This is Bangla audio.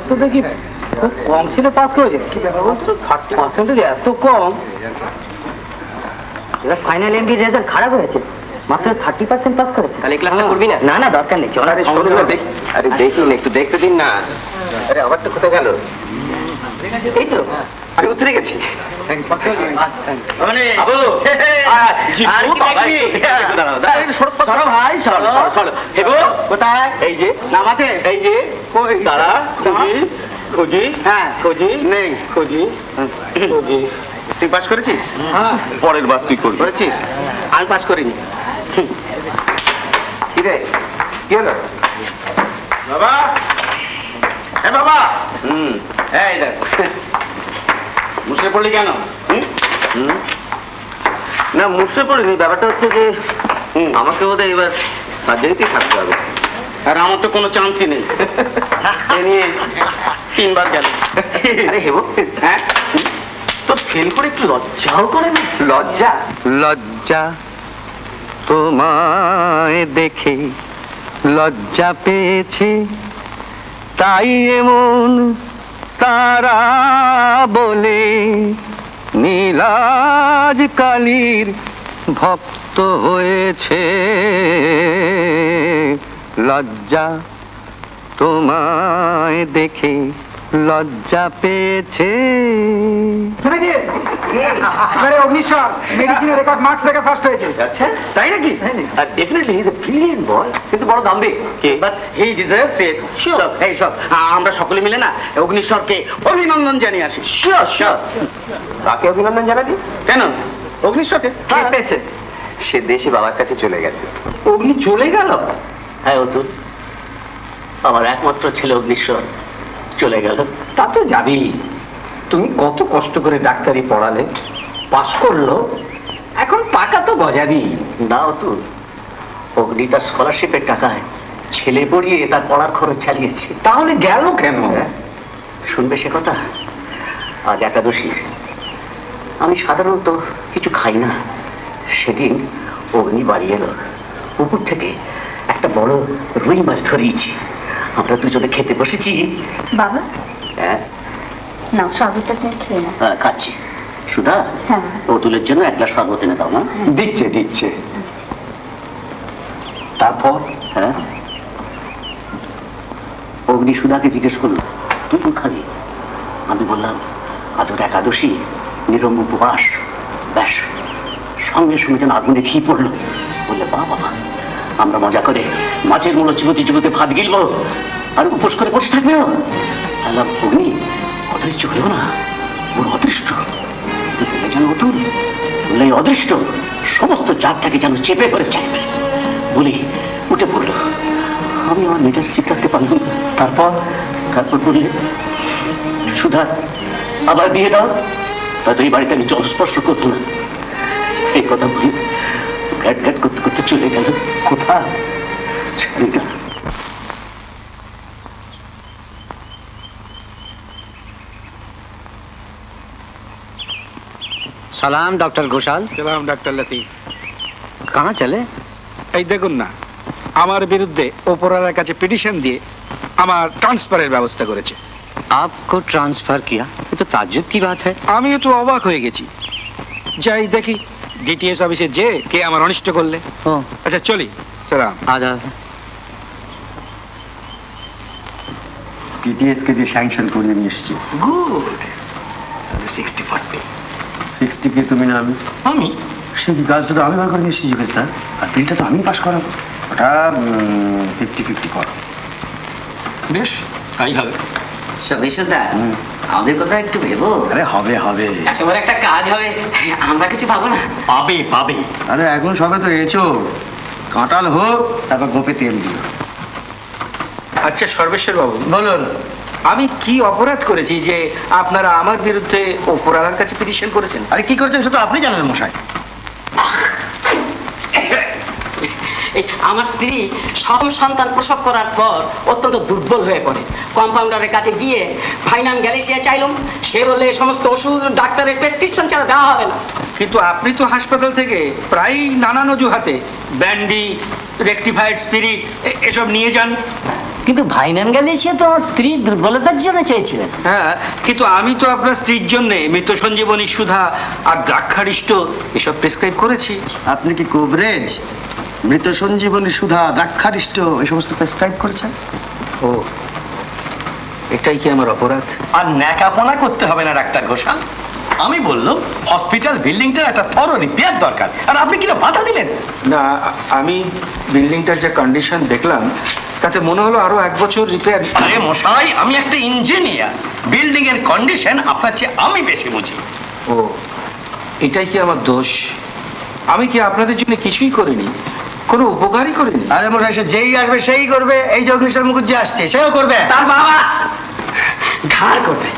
তো দেখি খুব কম ছিল পাস করেছে। কি ব্যাপার বলতো, 30% এত কম? এবার ফাইনাল এমবির রেজাল্ট খারাপ হয়েছে, মাত্র 30% পাস করেছে। তাহলে ক্লাসটা করবি না? না না, দরকার নেই। চল, আরে দেখুন, একটু দেখতে দিন না। আরে আবার তো কোথায় গেল? এই তো আরে উঠে গেছি। কোথায়? এই যে নাম আছে? এই যে দাঁড়া, খুঁজি হ্যাঁ, খুঁজি নেই, খুঁজি খুঁজি। তুই পাস করেছিস? হ্যাঁ। পরের বার তুই করবি। করেছিস? আমি পাস করিনি। কি রে, কি হলো বাবা? হ্যাঁ বাবা। এই দেখ, মুসে পড়লি কেন? না মুসে পড়িনি, ব্যাপারটা হচ্ছে যে আমাকে বোধহয় এবার সার্জারিতেই থাকতে হবে। আর আমার তো কোনো চান্সই নেই। এ নিয়ে 3 বার গেল। আরে হেবো, হ্যাঁ তো ফেল করে একটু লজ্জাও করে না? লজ্জা? লজ্জা তোমায় দেখে লজ্জা পেয়েছে, তাই এমন তারা বলে নীলাজ কালীর ভক্ত হয়েছে। লজ্জা তোমায় দেখে লজ্জা পেয়েছে। অগ্নিশ্বর মেডিসিনের রেকর্ড মার্কস থেকে ফার্স্ট হয়েছে। আচ্ছা তাই নাকি? Definitely he is a brilliant boy, কিন্তু বড় দাম্ভিক। বাট হি ডিজার্ভস ইট। এই সব আমরা সকলে মিলে না অগ্নিশ্বরকে অভিনন্দন জানিয়ে আসি। Sure sure. কাকে অভিনন্দন জানাবি? কেন? অগ্নিশ্বরকে। কে পেয়েছে? সে দেশে বাবার কাছে চলে গেছে। অগ্নি চলে গেল? হ্যাঁ অতুল, আমার একমাত্র ছেলে অগ্নিশ্বর চলে গেল। তা তো যাবি, তুমি কত কষ্ট করে ডাক্তারি পড়ালে, পাস করলো, এখন টাকা তো গজাবি। না অতুল, অগ্নি তার স্কলারশিপের টাকায় ছেলে পড়িয়ে তার পড়ার খরচ চালিয়েছে। তাহলে গেল কেন? শুনবে সে কথা? আজ একাদশী, আমি সাধারণত কিছু খাই না। সেদিন অগ্নি বাড়ি এলো, পুকুর থেকে একটা বড় রুই মাছ ধরিয়েছি। আমরা দুজনে খেতে বসেছি। বাবা, হ্যাঁ নাও শরবতটা তুমি খেয়ে নাও। খাচ্ছি। সুধা, হ্যাঁ। অতুলের জন্য এক গ্লাস শরবত এনে দাও না। দিচ্ছে দিচ্ছে। তারপর হ্যাঁ অগ্নি সুধাকে জিজ্ঞেস করলো, তুই কোন খাবি? আমি বললাম, আজ ওর একাদশী, নিরম উপবাস। ব্যাস, সঙ্গে সঙ্গে যেন আগুনে ঘি পড়লো। বললে, বাবা আমরা মজা করে মাছের মূল্য চিবুতে চিবুতে ভাত গিলবো আর উপোস করে বসে থাকবে। বললাম, অগ্নি অদৃষ্ট হলো না, ওর অদৃষ্ট। যেন অতুল বললে, অদৃষ্ট সমস্ত জাতটাকে যেন চেপে ধরে চাইবে বলে উঠে পড়লো। আমি আমার মেজাজ ঠিক রাখতে পারলাম। তারপর বললে, সুধা আবার দিয়ে দাও, তাতে এই বাড়িতে আমি জলস্পর্শ করবো না। এই কথা বলে ঘ্যাট ঘ্যাট করতে করতে চলে গেল। কোথা চলে গেল? সালাম ডক্টর ঘোষাল। সালাম ডক্টর লতিফ। কাহা চলে? এই দেখুন না, আমার বিরুদ্ধে ওপরওয়ালার কাছে পিটিশন দিয়ে আমার ট্রান্সফারের ব্যবস্থা করেছে। आपको ट्रांसफर किया? ये तो ताज्जुब की बात है। আমিও তো অবাক হয়ে গেছি। যাই দেখি ডিটিএস অফিসে যে কে আমার অনিষ্ট করলে। ओ, আচ্ছা চলি। সালাম। आधा টিটিএস কে দিয়ে স্যাংশন করিয়ে নিয়ে এসেছি। গুড। 60-40। 60 কে তুমি না আমি? আমি সেই কাজটা তো আমি বার করে নিয়ে এসেছি স্যার, আর বিলটা তো আমি পাস করাবো। ওটা 50-50 করো। বেশ, তাই হবে। সবিশুদ্ধা, আমাদের কথা একটু ভেবো। আরে হবে হবে, একেবারে একটা কাজ হবে, আমরা কিছু পাবো না। পাবে পাবে। আরে এখন সবে তো এসো, কাঁটাল হোক তারপর গোপে তেল দিও। আচ্ছা সর্বেশ্বর বাবু, বলুন। আমি কি অপরাধ করেছি যে আপনারা আমার বিরুদ্ধে ওপরওয়ালার কাছে পিটিশন করেছেন? আরে কি করছেন সেটা তো আপনি জানেন মশাই। আমার স্ত্রী সপ্তম সন্তান প্রসব করার পর অত্যন্ত দুর্বল হয়ে পড়ে। কম্পাউন্ডারের কাছে গিয়ে ফাইনাল গ্যালেসিয়া চাইলাম। সে বলে সমস্ত ওষুধ ডাক্তারের প্রেসক্রিপশন ছাড়া দেওয়া হবে না। কিন্তু আপনি তো হাসপাতাল থেকে প্রায় নানান অজুহাতে ব্যান্ডি, রেকটিফাইড স্পিরিট এসব নিয়ে যান। কিন্তু ভাইনান গ্যালেসিয়া তো আমার স্ত্রীর দুর্বলতার জন্য চেয়েছিলেন। হ্যাঁ, কিন্তু আমি তো আপনার স্ত্রীর জন্য মৃত সঞ্জীবনী সুধা আর দ্রাক্ষারিষ্ট এসব প্রেসক্রাইব করেছি। আপনি কি কুবরেজ মৃত সঞ্জীবনী সুধা দ্রাক্ষারিষ্ট এই সমস্ত প্রেসক্রাইব করেছেন? ও, এটাই কি আমার অপরাধ? আর ন্যাকাপনা করতে হবে না ডাক্তার ঘোষাল। আমি বললাম হসপিটাল বিল্ডিংটার একটা থরো রিপেয়ার দরকার, আর আপনি কিনা বাধা দিলেন। না, আমি বিল্ডিংটার যে কন্ডিশন দেখলাম তাতে মনে হলো আরো 1 বছর রিপেয়ার। আরে মশাই, আমি একটা ইঞ্জিনিয়ার, বিল্ডিং এর কন্ডিশন আপনার চেয়ে আমি বেশি বুঝি। ও, এটাই কি আমার দোষ? আমি কি আপনাদের জন্য কিছুই করিনি, কোনো উপকারই করিনি? আরে মনে হয় যেই আসবে সেই করবে। এই যে অগ্নিশ্বর মুখুজ্জি আসছে, সেও করবে। তার বাবা ঘাড় করবে।